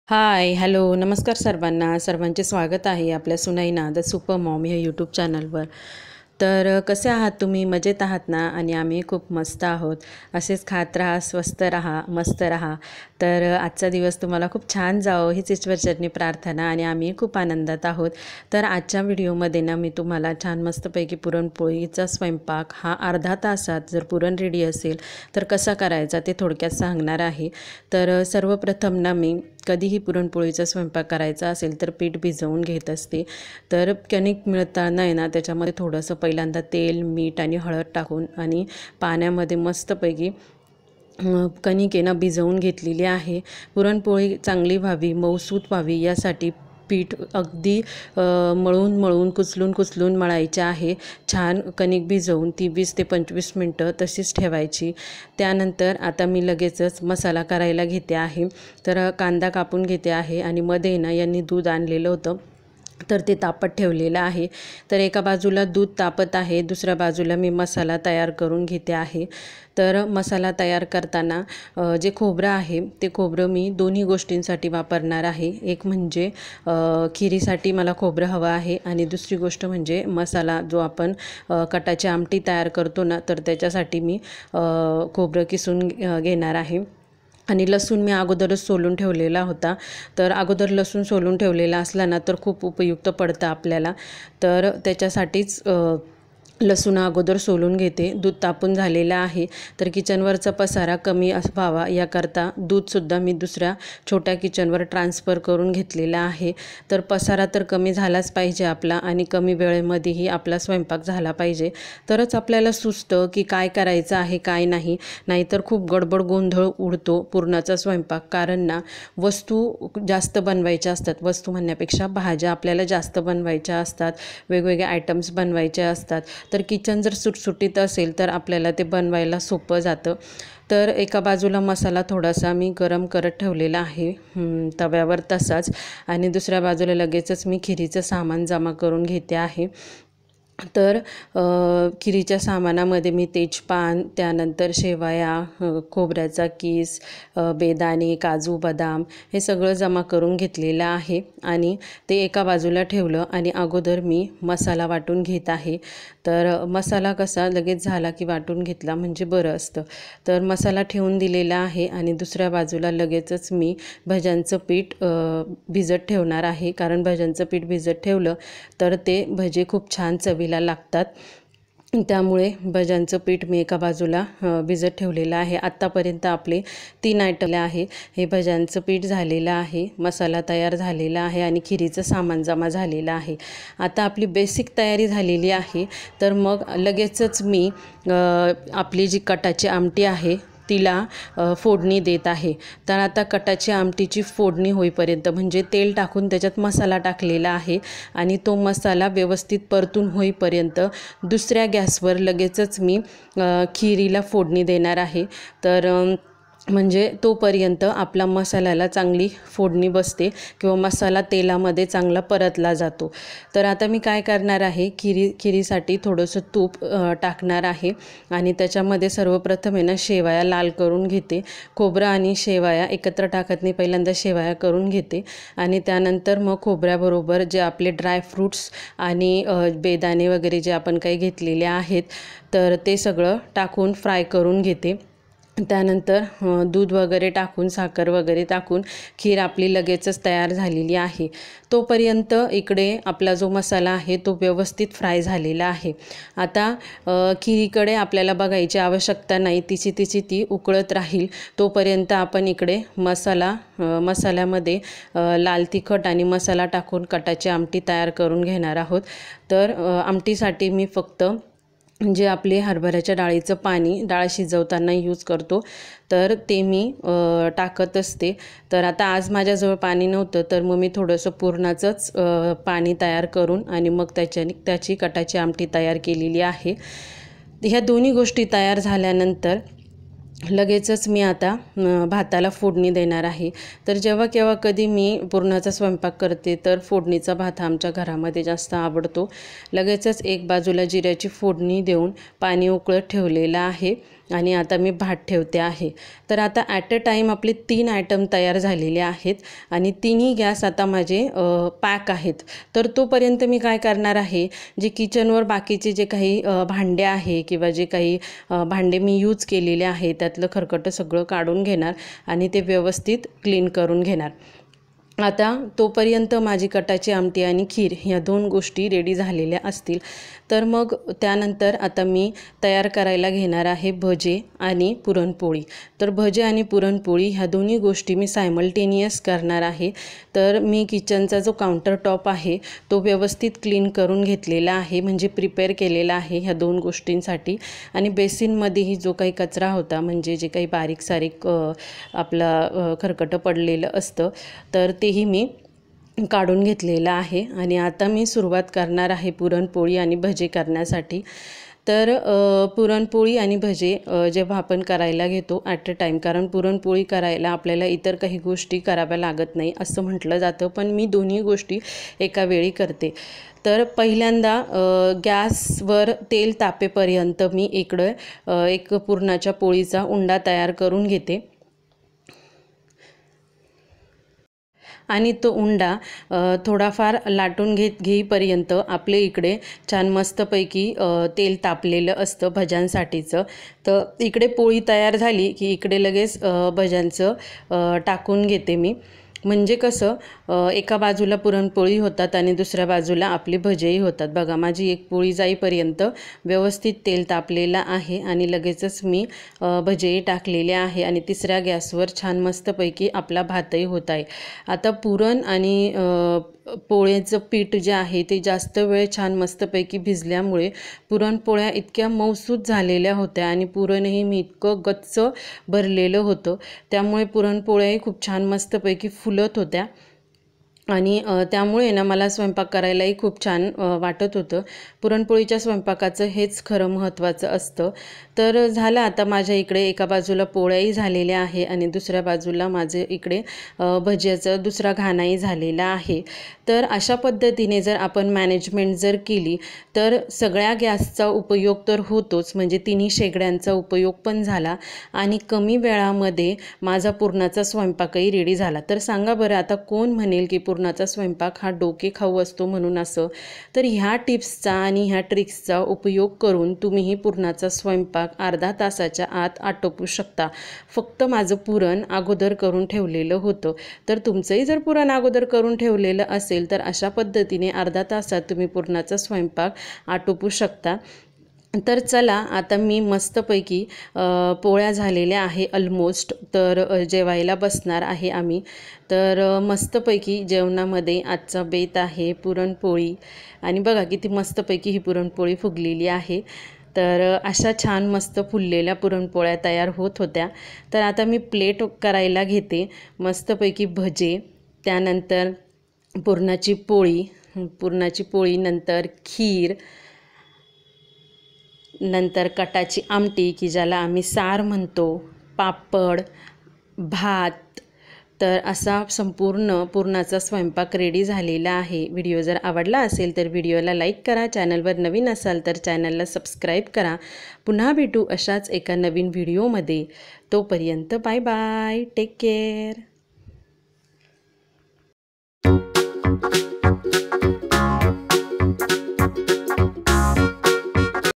हाय, hello, नमस्कार सर्वांना. सर्वांचे स्वागत आहे आपल्या सुनैना द सुपर मॉम या यूट्यूब चॅनलवर. तर कसे आहात तुम्ही? मजेत आहात ना? आणि आम्ही खूप मस्त आहोत. असेच खात राहा, स्वस्त राहा, मस्त राहा. तर आजचा दिवस तुम्हाला खूप छान जावो हीच ईश्वरचरणी प्रार्थना आणि आम्ही खूप आनंदात आहोत. तर आजच्या व्हिडिओमध्ये ना मी तुम्हाला छान मस्तपैकी पुरणपोळीचा स्वयंपाक हा अर्धा तासात जर पुरण रेडी असेल तर कसा करायचा ते थोडक्यात सांगणार आहे. तर सर्वप्रथम ना मी कधीही पुरणपोळीचा स्वयंपाक करायचा असेल तर पीठ भिजवून घेत असते. तर कणिक मिळताना आहे ना त्याच्यामध्ये थोडंसं पहिल्यांदा तेल, मीठ आणि हळद टाकून आणि पाण्यामध्ये मस्तपैकी कणिक आहे ना भिजवून घेतलेली आहे. पुरणपोळी चांगली व्हावी, मऊसूत व्हावी यासाठी पीठ अगदी मळून कुचलून मळायचे आहे. छान कणिक भिजवून ती 20 ते 25 मिनटं तशीच ठेवायची. त्यानंतर आता मी लगेचच मसाला करायला घेते आहे. तर कांदा कापून घेते आहे आणि मध्ये ना यांनी दूध आणलेलं होतं तर ते तापत ठेवलेलं आहे. तर एका बाजूला दूध तापत आहे, दुसऱ्या बाजूला मी मसाला तयार करून घेते आहे. तर मसाला तयार करताना जे खोबरं आहे ते खोबरं मी दोन्ही गोष्टींसाठी वापरणार आहे. एक म्हणजे खिरीसाठी मला खोबरं हवं आहे आणि दुसरी गोष्ट म्हणजे मसाला जो आपण कटाची आमटी तयार करतो ना तर त्याच्यासाठी मी खोबरं किसून घेणार आहे. आणि लसूण मी अगोदरच सोलून ठेवलेला होता. तर अगोदर लसूण सोलून ठेवलेला असला ना तर खूप उपयुक्त पडतं आपल्याला. तर त्याच्यासाठीच लसूण अगोदर सोलून घेते. दूध तापून झालेलं आहे. तर किचनवरचा पसारा कमी व्हावा याकरता दूधसुद्धा मी दुसऱ्या छोट्या किचनवर ट्रान्सफर करून घेतलेला आहे. तर पसारा तर कमी झालाच पाहिजे आपला आणि कमी वेळेमध्येही आपला स्वयंपाक झाला पाहिजे. तरच आपल्याला सुचतं की काय करायचं आहे काय नाही. नाहीतर खूप गडबड गोंधळ उडतो पुरणाचा स्वयंपाक. कारण ना वस्तू जास्त बनवायच्या असतात. वस्तू म्हणण्यापेक्षा भाज्या आपल्याला जास्त बनवायच्या असतात, वेगवेगळे आयटम्स बनवायचे असतात. तर किचन जर सुटसुटीत असेल तर आपल्याला ते बनवायला सोपं जातं. तर एका बाजूला मसाला थोडासा मी गरम करत ठेवलेला आहे तव्यावर तसाच आणि दुसऱ्या बाजूला लगेचच मी खिरीचं सामान जमा करून घेते आहे. तर खिरीच्या सामानामध्ये मी तेजपान, त्यानंतर शेवया, खोबऱ्याचा कीस, बेदाणे, काजू, बदाम हे सगळं जमा करून घेतलेलं आहे आणि ते एका बाजूला ठेवलं आणि अगोदर मी मसाला वाटून घेत आहे. तर मसाला कसा लगेच झाला की वाटून घेतला म्हणजे बरं असतं. तर मसाला ठेवून दिलेला आहे आणि दुसऱ्या बाजूला लगेचच मी भज्यांचं पीठ भिजत ठेवणार आहे. कारण भज्यांचं पीठ भिजत ठेवलं तर ते भजे खूप छान चवीला लागतात. त्यामुळे भज्यांचं पीठ मी एका बाजूला भिजत ठेवलेलं आहे. आत्तापर्यंत आपले 3 आयटम आहे. हे भज्यांचं पीठ झालेलं आहे, मसाला तयार झालेला आहे आणि खिरीचं सामान जमा झालेलं आहे. आता आपली बेसिक तयारी झालेली आहे. तर मग लगेचच मी आपली जी कटाची आमटी आहे तिला फोडणी देत आहे. तर आता कटाची आमटीची फोडणी होईपर्यंत म्हणजे तेल टाकून त्याच्यात मसाला टाकलेला आहे आणि तो मसाला व्यवस्थित परतून होईपर्यंत दुसऱ्या गॅसवर लगेचच मी खिरीला फोडणी देणार आहे. तर म्हणजे तोपर्यंत आपला मसाल्याला चांगली फोडणी बसते किंवा मसाला तेलामध्ये चांगला परतला जातो. तर आता मी काय करणार आहे, खिरीसाठी थोडंसं तूप टाकणार आहे आणि त्याच्यामध्ये सर्वप्रथम आहे ना शेवया लाल करून घेते. खोबरं आणि शेवया एकत्र टाकत नाही, पहिल्यांदा शेवया करून घेते आणि त्यानंतर मग खोबऱ्याबरोबर जे आपले ड्रायफ्रूट्स आणि बेदाणे वगैरे जे आपण काही घेतलेले आहेत तर ते सगळं टाकून फ्राय करून घेते. त्यानंतर दूध वगैरे टाकून, साखर वगैरे टाकून खीर आपली लगेचच तयार झालेली आहे. तोपर्यंत इकडे आपला जो मसाला आहे तो व्यवस्थित फ्राय झालेला आहे. आता खिरीकडे आपल्याला बघायची आवश्यकता नाही, तिची ती उकळत राहील. तोपर्यंत आपण इकडे मसाल्यामध्ये लाल तिखट आणि मसाला टाकून कटाची आमटी तयार करून घेणार आहोत. तर आमटीसाठी मी फक्त जे आपले हरभऱ्याच्या डाळीचं पाणी डाळ शिजवताना यूज करतो तर ते मी टाकत असते. तर आता आज माझ्याजवळ पाणी नव्हतं तर मग मी थोडंसं पुरणाचंच पाणी तयार करून आणि मग त्याची कटाची आमटी तयार केलेली आहे. ह्या दोन्ही गोष्टी तयार झाल्यानंतर लगेचच मी आता भाताला फोडणी देणार आहे. तर जेव्हा केव्हा कधी मी पुरणाचा स्वयंपाक करते तर फोडणीचा भात आमच्या घरामध्ये जास्त आवडतो. लगेचच एक बाजूला जिऱ्याची फोडणी देऊन पाणी उकळत ठेवलेलं आहे आणि आता मी भात ठेवते आहे। तर आता ॲट अ टाईम आपले 3 आयटम तयार झालेले आहेत आणि तिन्ही गॅस आता माझे पॅक आहेत। तर तोपर्यंत मी काय करणार आहे, जे किचनवर बाकीचे जे काही भांडे आहे किंवा जे काही भांडे मी यूज केलेले आहे त्यातलं खरकटं सगळं काढून घेणार आणि ते व्यवस्थित क्लीन करून घेणार। आता तोपर्यंत माझी कटाची आमटी आणि खीर ह्या 2 गोष्टी रेडी झालेल्या असतील। तर मग त्यानंतर आता मी तयार करायला घेणार आहे भजे आणि पुरणपोळी। तर भजे आणि पुरणपोळी ह्या दोन्ही गोष्टी मी सायमल्टेनियस करणार आहे। तर मी किचनचा जो काउंटर टॉप आहे तो व्यवस्थित क्लीन करून घेतलेला आहे, म्हणजे प्रिपेअर केलेला आहे ह्या 2 गोष्टींसाठी। आणि बेसिनमध्येही जो काही कचरा होता, म्हणजे जे काही बारीक सारीक आपला खरकटं पडलेलं असतं तर तेही मी काढून घेतलेलं आहे। आणि आता मी सुरुवात करणार आहे पुरणपोळी आणि भजे करण्यासाठी। तर पुरणपोळी आणि भजे जेव्हा आपण करायला घेतो ॲट अ टाईम, कारण पुरणपोळी करायला आपल्याला इतर काही गोष्टी कराव्या लागत नाही असं म्हटलं जातं, पण मी दोन्ही गोष्टी एका वेळी करते। तर पहिल्यांदा गॅसवर तेल तापेपर्यंत मी इकडं एक पुरणाच्या पोळीचा उंडा तयार करून घेते आणि तो उंडा थोडाफार लाटून घेईपर्यंत आपले इकडे छान मस्तपैकी तेल तापलेलं असतं भज्यांसाठीचं। तर इकडे पोळी तयार झाली की इकडे लगेच भज्यांचं टाकून घेते मी, म्हणजे कसं एका बाजूला पुरणपोळी होतात आणि दुसऱ्या बाजूला आपली भजेही होतात। बघा माझी एक पोळी जाईपर्यंत व्यवस्थित तेल तापलेलं आहे आणि लगेचच मी भजेही टाकलेले आहे आणि तिसऱ्या गॅसवर छान मस्तपैकी आपला भातही होत आहे। आता पुरण आणि पोळ्याचं पीठ जे आहे ते जास्त वेळ छान मस्तपैकी भिजल्यामुळे पुरणपोळ्या इतक्या मऊसूत झालेल्या होत्या आणि पुरणही मी इतकं गच्च भरलेलं होतं, त्यामुळे पुरणपोळ्याही खूप छान मस्तपैकी फुलत होत्या आणि त्यामुळे ना मला स्वयंपाक करायलाही खूप छान वाटत होतं। पुरणपोळीच्या स्वयंपाकाचं हेच खरं महत्त्वाचं असतं। तर झालं आता माझ्या इकडे एका बाजूला पोळ्याही झालेल्या आहे आणि दुसऱ्या बाजूला माझे इकडे भज्याचा दुसरा घाणाही झालेला आहे। तर अशा पद्धतीने जर आपण मॅनेजमेंट जर केली तर सगळ्या गॅसचा उपयोग तर होतोच, म्हणजे तिन्ही शेगड्यांचा उपयोग पण झाला आणि कमी वेळामध्ये माझा पुरणाचा स्वयंपाकही रेडी झाला। तर सांगा बरं आता कोण म्हणेल की पुरणाचा स्वयंपाक हा डोके खाऊ असतो म्हणून असं? तर ह्या टिप्सचा आणि ह्या ट्रिक्सचा उपयोग करून तुम्हीही पुरणाचा स्वयंपाक अर्धा तासाच्या आत आटोपू शकता। फक्त माझं पुरण अगोदर करून ठेवलेलं होतं। तर तुमचंही जर पुरण अगोदर करून ठेवलेलं असेल तर अशा पद्धतीने अर्धा तासात तुम्ही पुरणाचा स्वयंपाक आटोपू शकता। तर चला आता मी मस्तपैकी पोळ्या झालेल्या आहे ऑलमोस्ट, तर जेवायला बसणार आहे आम्ही। तर मस्तपैकी जेवणामध्ये आजचा बेत आहे पुरणपोळी आणि बघा किती मस्तपैकी ही पुरणपोळी फुगलेली आहे। तर अशा छान मस्त फुललेल्या पुरणपोळ्या तयार होत होत्या। तर आता मी प्लेट करायला घेते, मस्तपैकी भजे, त्यानंतर पुरणाची पोळी, नंतर खीर, नंतर कटाची आमटी की ज्याला आम्ही सार म्हणतो, पापड, भात। तर असा संपूर्ण पुरणाचा स्वयंपाक रेडी झालेला आहे। व्हिडिओ जर आवडला असेल तर व्हिडिओला लाईक करा, चॅनलवर नवीन असाल तर चॅनलला सबस्क्राईब करा। पुन्हा भेटू अशाच एका नवीन व्हिडिओमध्ये, तोपर्यंत बाय बाय, टेक केअर।